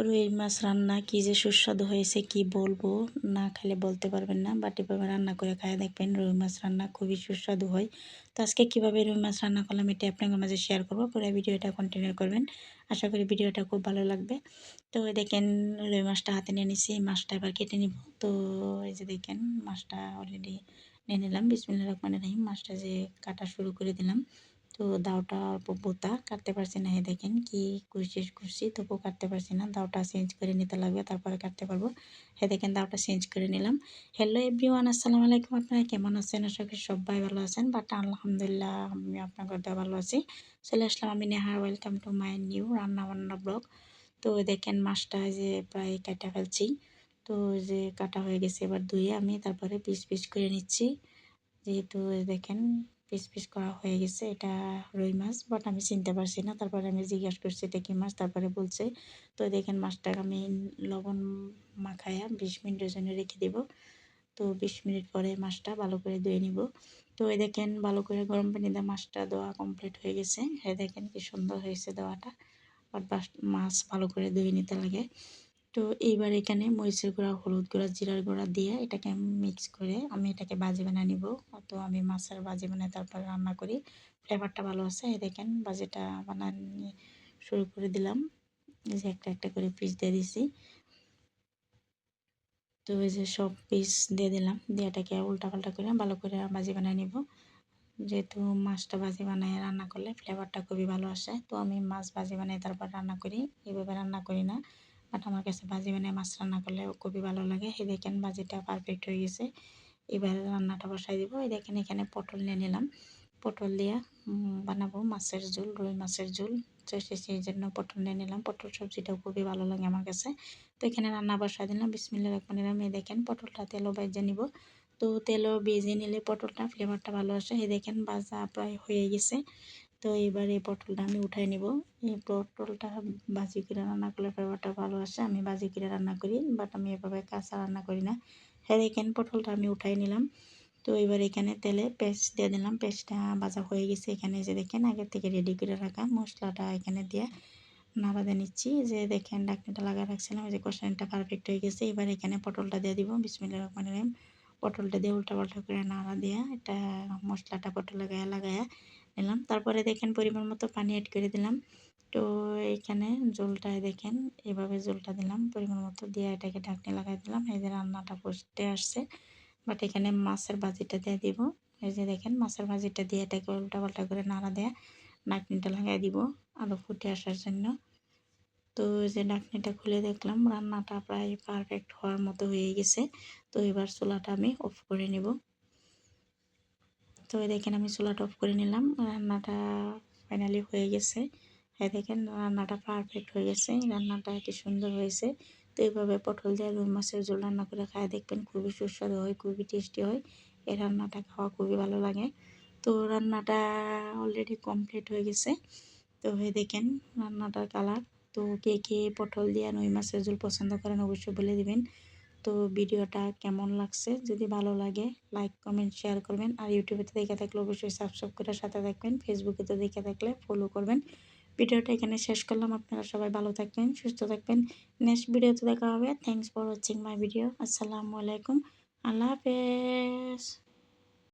রুই মাছ রান্না কি যে সুস্বাদু হয়েছে কি বলবো, না খেলে বলতে পারবেন না। বাট এভাবে রান্না করে খায় দেখবেন, রুই মাছ রান্না খুবই সুস্বাদু হয়। তো আজকে কীভাবে রুই মাছ রান্না করলাম এটা আপনাদের মাঝে শেয়ার করবো। পুরো ভিডিওটা কন্টিনিউ করবেন, আশা করি ভিডিওটা খুব ভালো লাগবে। তো দেখেন রুই মাছটা হাতে নিয়ে নিছি, মাছটা এবার কেটে নিব। তো এই যে দেখেন মাছটা অলরেডি নিয়ে নিলাম। বিসমিল্লাহির রহমানির রহিম। মাছটা যে কাটা শুরু করে দিলাম। তো দাওটা অল্প বোতা, কাটতে পারছি না। দেখেন কি করছি তবুও কাটতে পারছি না। দাওটা চেঞ্জ করে নিতে লাগবে, তারপরে কাটতে পারবো। দেখেন দাওটা চেঞ্জ করে নিলাম। হ্যালো এভরিওয়ান, আসসালামু আলাইকুম। আপনারা কেমন আছেন? আশা করি সবাই ভালো আছেন। বাট আলহামদুলিল্লাহ আমি আপনাদের দোয়া ভালো আছি। চলে আসলাম আমি Neha, welcome to my new রান্না বান্না ব্লগ। তো দেখেন মাছটা যে প্রায় কাটা ফেলছি। তো যে কাটা হয়ে গেছে, এবার ধুয়ে আমি তারপরে পিস পিস করে নিচ্ছি। যেহেতু দেখেন পিস পিস করা হয়ে গেছে, এটা রুই মাছ। বাট আমি চিনতে পারছি না, তারপরে আমি জিজ্ঞাসা করছি এটা কি মাছ, তারপরে বলছে। তো দেখেন মাছটাকে আমি লবণ মাখায়া 20 মিনিটের জন্য রেখে দেব। তো 20 মিনিট পরে মাছটা ভালো করে ধুয়ে নিব। তো দেখেন ভালো করে গরম পানি দিয়ে মাছটা ধোয়া কমপ্লিট হয়ে গেছে। দেখেন কি সুন্দর হয়েছে ধোয়াটা। বাট মাছ ভালো করে ধুয়ে নিতে লাগে। তো এইবার এখানে মরিচের গুঁড়া, হলুদ গুঁড়া, জিরার গুঁড়া দিয়ে এটাকে মিক্স করে আমি এটাকে ভাজি বানিয়ে নিব। তো আমি মাছের ভাজি বানিয়ে তারপর রান্না করি, ফ্লেভারটা ভালো আছে। দেখেন ভাজিটা বানানো শুরু করে দিলাম। এই যে একটা একটা করে পিস দিয়ে দিছি। তো এই যে সব পিস দিয়ে দিলাম, দিয়ে এটাকে উল্টা পাল্টা করে ভালো করে ভাজি বানিয়ে নিব। যেহেতু মাছটা ভাজি বানিয়ে রান্না করলে ফ্লেভারটা খুবই ভালো আসে। তো আমি মাছ ভাজি বানিয়ে তারপর রান্না করি, এভাবে রান্না করি না। বাট আমার কাছে ভাজি বানিয়ে মাছ রান্না করলে খুবই ভালো লাগে। দেখেন ভাজিটা পারফেক্ট হয়ে গেছে। এবার রান্নাটা বসাই দিব। দেখেন এখানে পটল নিয়ে নিলাম। পটল দিয়ে বানাবো মাছের ঝোল, রুই মাছের ঝোল। তো সেই জন্য পটল নিয়ে নিলাম। পটল সবজিটাও খুবই ভালো লাগে আমার কাছে। তো এখানে রান্না বসাই দিলাম। বিসমিল্লাহির রহমানির রহিম। দেখেন পটলটা তেলও ভেজে নিব। তো তেলও ভেজে নিলে পটলটা ফ্লেভারটা ভালো আসে। দেখেন ভাজা প্রায় হয়ে গেছে। তো এবার এই পটলটা আমি উঠাই নিব। এই পটলটা ভাজি করে রান্না করলে ফ্লেভারটা ভালো আসে। আমি ভাজি করে রান্না করি, বাট আমি এভাবে কাঁচা রান্না করি না। দেখেন পটলটা আমি উঠাই নিলাম। তো এবার এখানে তেলে পেস্ট দিয়ে দিলাম। পেস্টটা ভাজা হয়ে গেছে। এখানে যে দেখেন আগে থেকে রেডি করে রাখা মশলাটা এখানে দিয়ে নাড়া দিয়ে নিচ্ছি। যে দেখেন ঢাকনাটা লাগা রাখছিলাম, যে কষানোটা পারফেক্ট হয়ে গেছে। এবার এখানে পটলটা দিয়ে দিব। বিসমিল্লাহির রহমানির রহিম। পটলটা দিয়ে উল্টা পাল্টা করে নাড়া দিয়ে এটা মশলাটা পটল লাগায়া নিলাম। তারপরে দেখেন পরিমাণ মতো পানি অ্যাড করে দিলাম। তো এখানে ঝোলটায় দেখেন এভাবে ঝোলটা দিলাম পরিমাণ মতো, দিয়ে এটাকে ঢাকনি লাগাই দিলাম। এই যে রান্নাটা ফুটে আসছে। বাট এখানে মাছের ভাজিটা দিয়ে দিব। এই যে দেখেন মাছের ভাজিটা দিয়ে এটাকে উল্টা পাল্টা করে নাড়া দেয়া ঢাকনিটা লাগাই দিব আরও ফুটে আসার জন্য। তো যে ঢাকনিটা খুলে দেখলাম রান্নাটা প্রায় পারফেক্ট হওয়ার মতো হয়ে গেছে। তো এবার চুলাটা আমি অফ করে নেব। তো দেখেন আমি চুলাটা অফ করে নিলাম। রান্নাটা ফাইনালি হয়ে গেছে। দেখেন রান্নাটা পারফেক্ট হয়ে গেছে। রান্নাটা কি সুন্দর হয়েছে। তো এইভাবে পটল দিয়ে রুই মাছের ঝোল রান্না করে খায় দেখবেন, খুবই সুস্বাদু হয়, খুবই টেস্টি হয়। এই রান্নাটা খাওয়া খুবই ভালো লাগে। তো রান্নাটা অলরেডি কমপ্লিট হয়ে গেছে। তো দেখেন রান্নাটার কালার। তো কে কে পটল দিয়ে রুই মাছের ঝোল পছন্দ করেন অবশ্যই বলে দিবেন। তো ভিডিওটা কেমন লাগছে, যদি ভালো লাগে লাইক কমেন্ট শেয়ার করবেন। আর ইউটিউবেতে দেখে থাকলে অবশ্যই সাবস্ক্রাইব করে সাথে থাকবেন। ফেসবুকেতে দেখে থাকলে ফলো করবেন। ভিডিওটা এখানে শেষ করলাম। আপনারা সবাই ভালো থাকবেন, সুস্থ থাকবেন। নেক্সট ভিডিওতে দেখা হবে। Thanks for watching my video. আসসালামু আলাইকুম, আল্লাহ হাফেজ।